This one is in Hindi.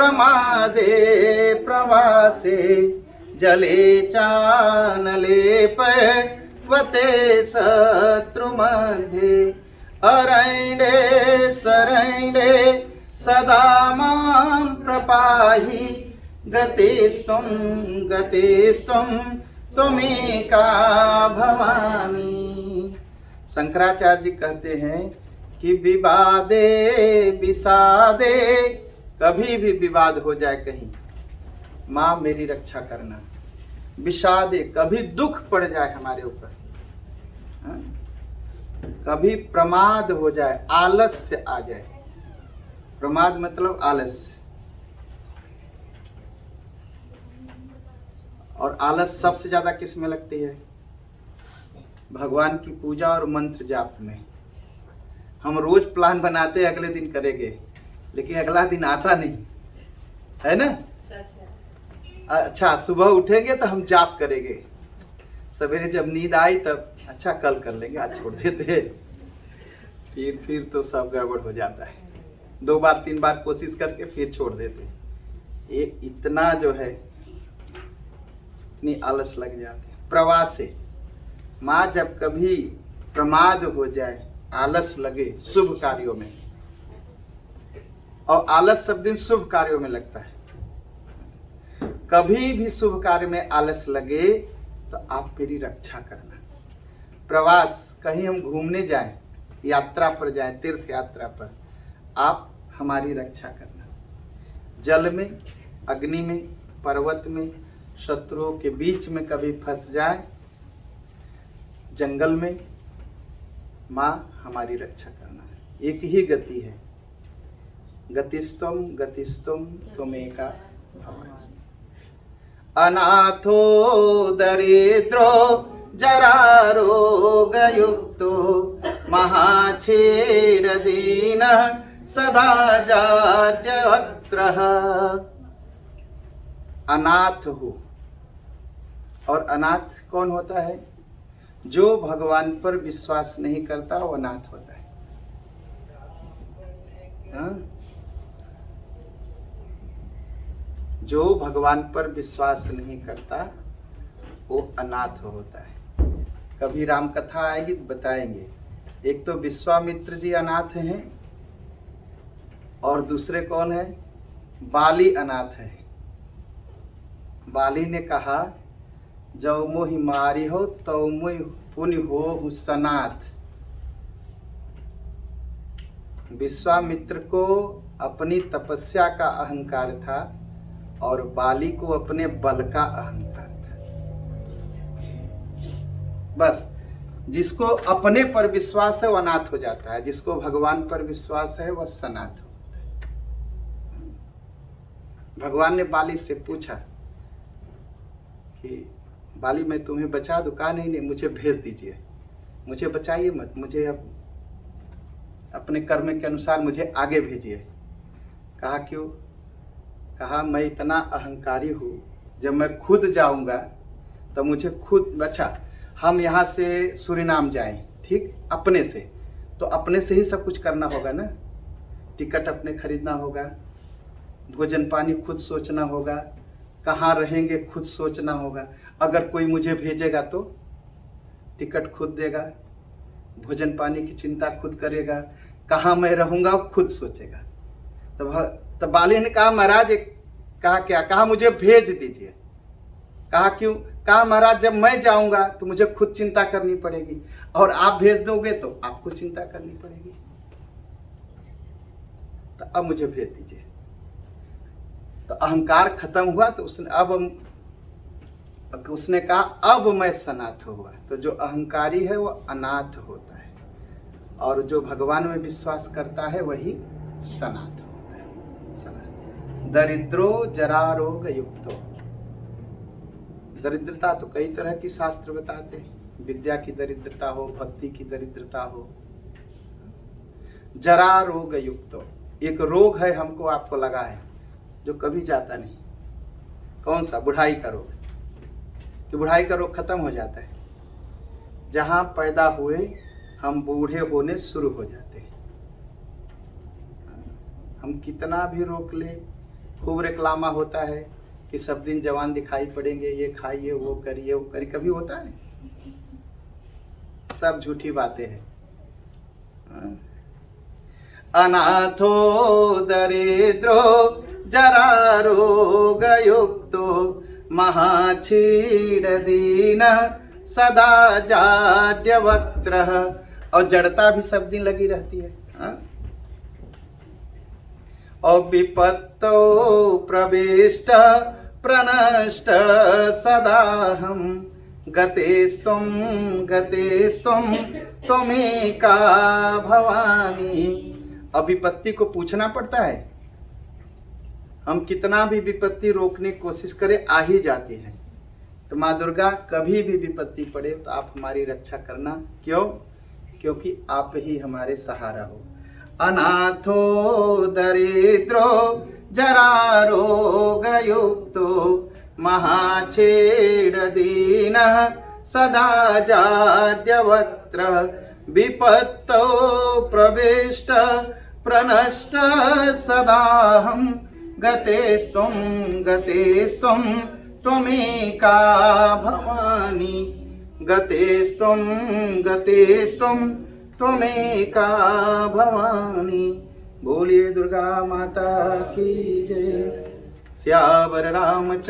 प्रमादे प्रवासे जले चानले पर्वते शत्रुमध्ये अरण्ये शरण्ये सदा मां प्रपाहि गतिस्त्वं त्वमेका भवानी। शंकराचार्य जी कहते हैं कि विवादे विषादे, कभी भी विवाद हो जाए कहीं, माँ मेरी रक्षा करना। विषादे, कभी दुख पड़ जाए हमारे ऊपर, कभी प्रमाद हो जाए, आलस्य आ जाए। प्रमाद मतलब आलस्य, और आलस सबसे ज्यादा किस में लगती है? भगवान की पूजा और मंत्र जाप में। हम रोज प्लान बनाते हैं अगले दिन करेंगे, लेकिन अगला दिन आता नहीं है ना। अच्छा, सुबह उठेंगे तो हम जाप करेंगे, सवेरे जब नींद आई तब अच्छा कल कर लेंगे, आज छोड़ देते। फिर तो सब गड़बड़ हो जाता है। 2 बार 3 बार कोशिश करके फिर छोड़ देते। ये इतना जो है, इतनी आलस लग जाती है। प्रवासे, माँ जब कभी प्रमाद हो जाए, आलस लगे शुभ कार्यों में, और आलस सब दिन शुभ कार्यों में लगता है, कभी भी शुभ कार्य में आलस लगे तो आप मेरी रक्षा करना। प्रवास, कहीं हम घूमने जाएं, यात्रा पर जाएं, तीर्थ यात्रा पर, आप हमारी रक्षा करना। जल में, अग्नि में, पर्वत में, शत्रुओं के बीच में कभी फंस जाए, जंगल में, माँ हमारी रक्षा करना। एक ही गति है, गतिस्तम त्वमेका भवानी। अनाथो दरिद्रो जरारोगयुक्तो महाछेददीनः सदा जाड्यवक्त्रः। अनाथ हो, और अनाथ कौन होता है? जो भगवान पर विश्वास नहीं करता वो अनाथ होता है। हाँ? जो भगवान पर विश्वास नहीं करता वो अनाथ होता है। कभी राम कथा आएगी तो बताएंगे। एक तो विश्वामित्र जी अनाथ हैं, और दूसरे कौन है? बाली अनाथ है। बाली ने कहा, जो मोहि मारी हो तो मोहि पुण्य हो सनाथ। विश्वामित्र को अपनी तपस्या का अहंकार था, और बाली को अपने बल का अहंकार था। बस जिसको अपने पर विश्वास है वो अनाथ हो जाता है, जिसको भगवान पर विश्वास है वह सनाथ होता है। भगवान ने बाली से पूछा कि बाली मैं तुम्हें बचा दूं? कहा नहीं, मुझे भेज दीजिए, मुझे बचाइए मत, मुझे अब अपने कर्म के अनुसार मुझे आगे भेजिए। कहा क्यों? कहा मैं इतना अहंकारी हूँ, जब मैं खुद जाऊंगा तो मुझे खुद, अच्छा हम यहाँ से सूरीनाम जाएं, ठीक, अपने से, तो अपने से ही सब कुछ करना होगा ना। टिकट अपने खरीदना होगा, भोजन पानी खुद सोचना होगा, कहाँ रहेंगे खुद सोचना होगा। अगर कोई मुझे भेजेगा तो टिकट खुद देगा, भोजन पानी की चिंता खुद करेगा, कहाँ मैं रहूंगा खुद सोचेगा। तो बाली ने कहा महाराज, कहा क्या? कहा मुझे भेज दीजिए। कहा क्यों? कहा महाराज जब मैं जाऊंगा तो मुझे खुद चिंता करनी पड़ेगी, और आप भेज दोगे तो आपको चिंता करनी पड़ेगी, तो अब मुझे भेज दीजिए। तो अहंकार खत्म हुआ, तो उसने कहा अब मैं सनाथ हुआ। तो जो अहंकारी है वो अनाथ होता है, और जो भगवान में विश्वास करता है वही सनाथ होता है। सनाथ। दरिद्रो जरारोग युक्तो। दरिद्रता तो कई तरह की शास्त्र बताते हैं, विद्या की दरिद्रता हो, भक्ति की दरिद्रता हो। जरा रोग युक्तो, एक रोग है हमको आपको लगा है जो कभी जाता नहीं। कौन सा? बुढ़ाई का रोग। कि बुढ़ाई का रोग खत्म हो जाता है, जहां पैदा हुए हम बूढ़े होने शुरू हो जाते हैं। हम कितना भी रोक ले, खूब रेक्लामा होता है कि सब दिन जवान दिखाई पड़ेंगे, ये खाइए वो करिए वो करिए, कभी होता है? सब झूठी बातें हैं। अनाथो दरिद्रो जरारोगयुक्तो महाक्षीणदीन सदा जाड्यवक्त्रः। और जड़ता भी सब दिन लगी रहती है। और विपत्तो प्रविष्ट प्रनष्ट सदाहम गतेस्तुम त्वमेका भवानी। अब विपत्ति को पूछना पड़ता है। हम कितना भी विपत्ति रोकने की कोशिश करें, आ ही जाती है। तो माँ दुर्गा कभी भी विपत्ति पड़े तो आप हमारी रक्षा करना। क्यों? क्योंकि आप ही हमारे सहारा हो। अनाथो दरिद्रो जरारोगयुक्तो महाक्षीणदीनः सदा जाड्यवक्त्रः। विपत्तौ प्रविष्ट प्रनष्ट सदाहं गतेस्त्वं त्वमेका भवानी। गतेस्त्वं त्वमेका भवानी। बोलिए दुर्गा माता की जय। सियावर रामचंद्र